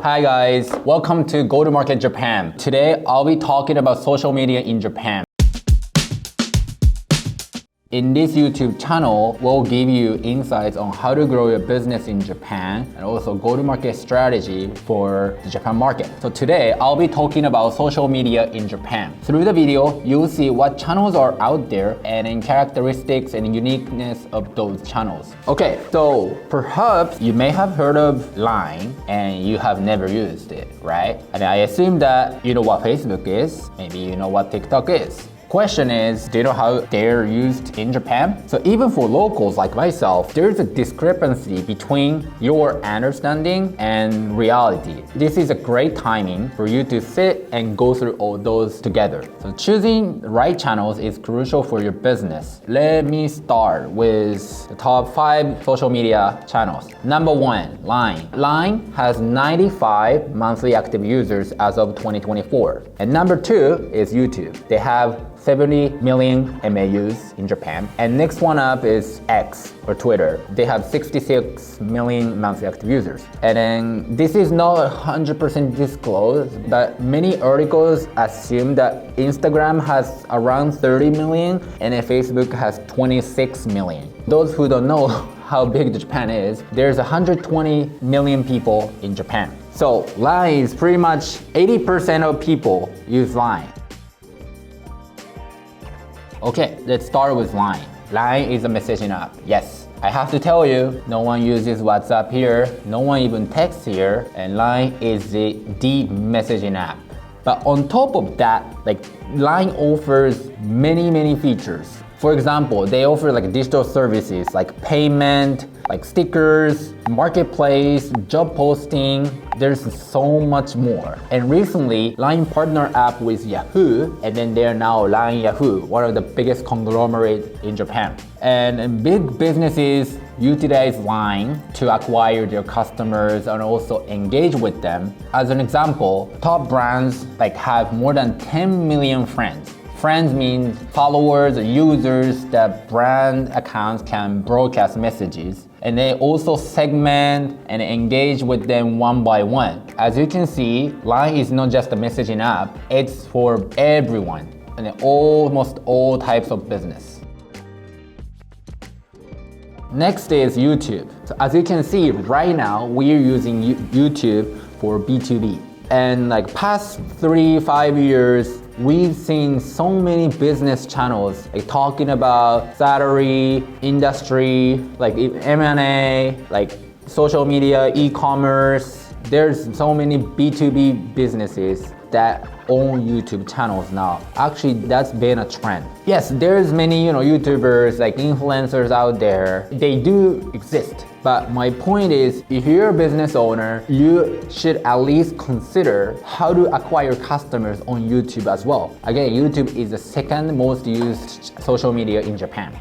Hi guys, welcome to Go to Market Japan. Today I'll be talking about social media in Japan. In this YouTube channel, we'll give you insights on how to grow your business in Japan and also go-to-market strategy for the Japan market. So today, I'll be talking about social media in Japan. Through the video, you'll see what channels are out there and in characteristics and uniqueness of those channels. Okay, so perhaps you may have heard of Line and you have never used it, right? And I assume that you know what Facebook is, maybe you know what TikTok is. Question is, do you know how they're used in Japan? So even for locals like myself, there's a discrepancy between your understanding and reality. This is a great timing for you to sit and go through all those together. So choosing the right channels is crucial for your business. Let me start with the top 5 social media channels. Number 1, Line. Line has 95 monthly active users as of 2024. And number 2 is YouTube. They have 70 million MAUs in Japan. And next one up is X or Twitter. They have 66 million monthly active users. And then this is not 100% disclosed, but many articles assume that Instagram has around 30 million and Facebook has 26 million. Those who don't know how big Japan is, there's 120 million people in Japan. So Line is pretty much 80% of people use Line. Okay, let's start with Line. Line is a messaging app. Yes, I have to tell you, no one uses WhatsApp here, no one even texts here, and Line is the messaging app. But on top of that, Line offers many features. For example, they offer digital services like payment, stickers, marketplace, job posting. There's so much more. And recently, Line partnered up with Yahoo, and then they're now Line Yahoo, one of the biggest conglomerate in Japan. And big businesses utilize Line to acquire their customers and also engage with them. As an example, top brands have more than 10 million friends. Friends means followers or users that brand accounts can broadcast messages. And they also segment and engage with them one by one. As you can see, Line is not just a messaging app, it's for everyone and almost all types of business. Next is YouTube. So as you can see, right now we're using YouTube for B2B. And past 3-5 years, we've seen so many business channels talking about salary, industry, M&A, social media, e-commerce. There's so many B2B businesses that own YouTube channels now. Actually, that's been a trend. Yes, there's many YouTubers, influencers out there. They do exist. But my point is, if you're a business owner, you should at least consider how to acquire customers on YouTube as well. Again, YouTube is the second most used social media in Japan.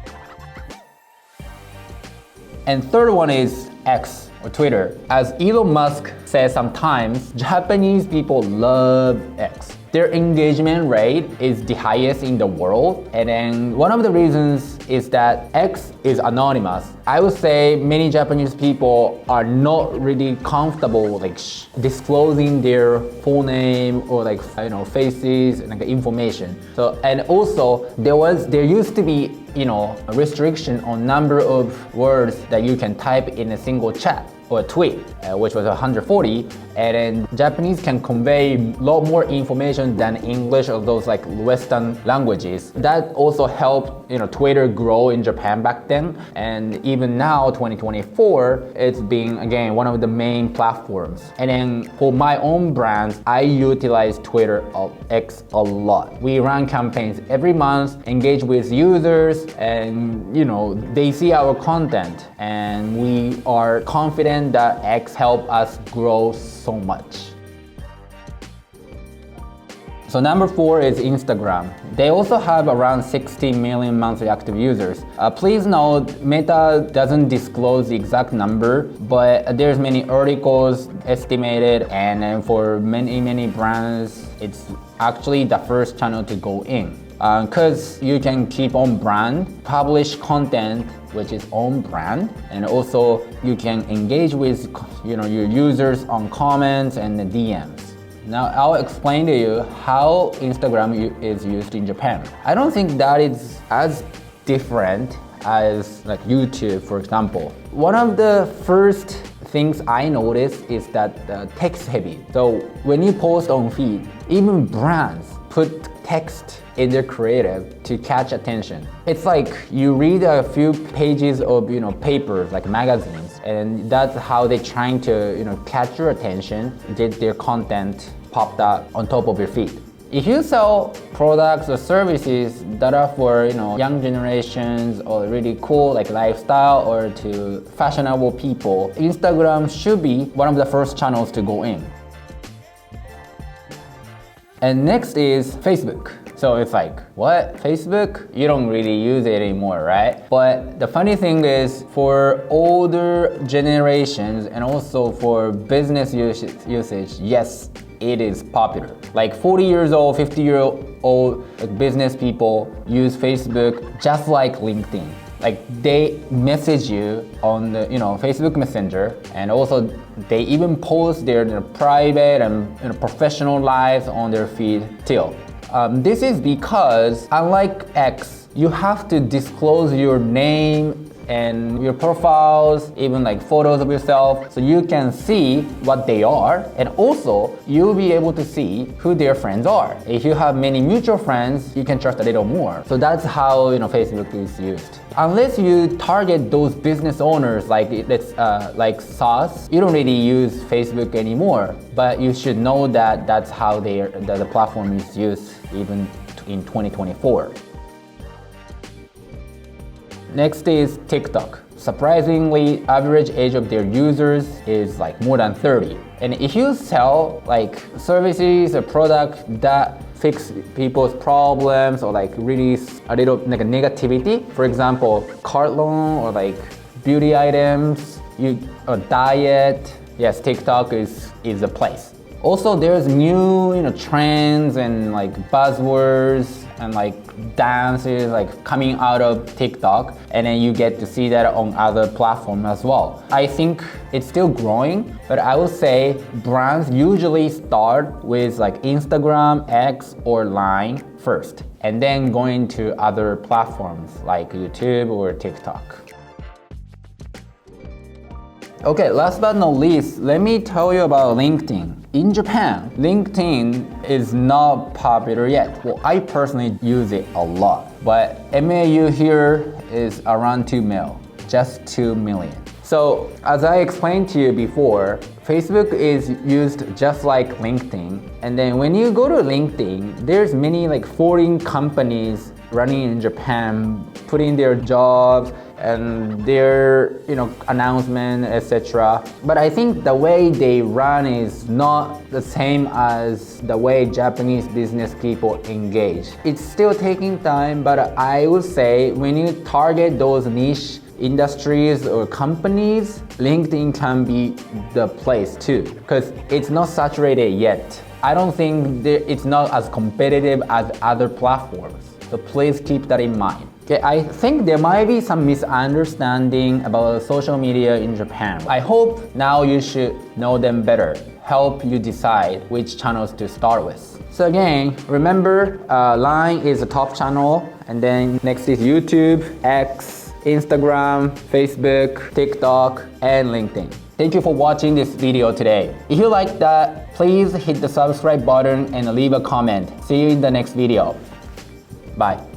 And third one is X or Twitter. As Elon Musk says sometimes, Japanese people love X. Their engagement rate is the highest in the world. And then one of the reasons is that X is anonymous. I would say many Japanese people are not really comfortable disclosing their full name or faces and information. So, and also there used to be a restriction on number of words that you can type in a single chat or a tweet, which was 140, and then Japanese can convey a lot more information than English or those Western languages. That also helped Twitter grow in Japan back then, and even now 2024, it's been again one of the main platforms. And then for my own brands, I utilize Twitter X a lot. We run campaigns every month, engage with users, and they see our content, and we are confident that X helped us grow so much. So number 4 is Instagram. They also have around 60 million monthly active users. Please note, Meta doesn't disclose the exact number, but there's many articles estimated, and then for many brands, it's actually the first channel to go in. Because you can keep on brand, publish content, which is own brand, and also you can engage with your users on comments and the DMs. Now I'll explain to you how Instagram is used in Japan. I don't think that is as different as like YouTube, for example. One of the first things I noticed is that text heavy. So when you post on feed, even brands put text in their creative to catch attention. It's like you read a few pages of papers like magazines, and that's how they're trying to catch your attention, get their content popped up on top of your feed. If you sell products or services that are for young generations or really cool like lifestyle or to fashionable people, Instagram should be one of the first channels to go in. And next is Facebook. So it's like, what? Facebook? You don't really use it anymore, right? But the funny thing is, for older generations and also for business usage, yes, it is popular. Like 40 years old, 50-year-old business people use Facebook just like LinkedIn. Like they message you on the Facebook Messenger, and also they even post their private and professional lives on their feed too. This is because unlike X, you have to disclose your name and your profiles, even like photos of yourself, so you can see what they are, and also you'll be able to see who their friends are. If you have many mutual friends, you can trust a little more. So that's how Facebook is used. Unless you target those business owners like like SaaS, you don't really use Facebook anymore. But you should know that that's how the platform is used even in 2024. Next is TikTok. Surprisingly, average age of their users is like more than 30. And if you sell like services or products that fix people's problems or like really a little like a negativity, for example, car loan or like beauty items, or diet, yes, TikTok is a place. Also, there's new trends and like buzzwords and like dances like coming out of TikTok, and then you get to see that on other platforms as well. I think it's still growing, but I would say brands usually start with like Instagram, X, or Line first, and then going to other platforms like YouTube or TikTok. Okay, last but not least, let me tell you about LinkedIn. In Japan, LinkedIn is not popular yet. Well, I personally use it a lot, but MAU here is around 2 mil, just 2 million. So as I explained to you before, Facebook is used just like LinkedIn. And then when you go to LinkedIn, there's many like foreign companies running in Japan, putting their jobs and their announcement, etc. But I think the way they run is not the same as the way Japanese business people engage. It's still taking time, but I would say when you target those niche industries or companies, LinkedIn can be the place too, because it's not saturated yet. I don't think it's not as competitive as other platforms. So please keep that in mind. Okay, I think there might be some misunderstanding about social media in Japan. I hope now you should know them better, help you decide which channels to start with. So again, remember Line is the top channel, and then next is YouTube, X, Instagram, Facebook, TikTok, and LinkedIn. Thank you for watching this video today. If you like that, please hit the subscribe button and leave a comment. See you in the next video. Bye.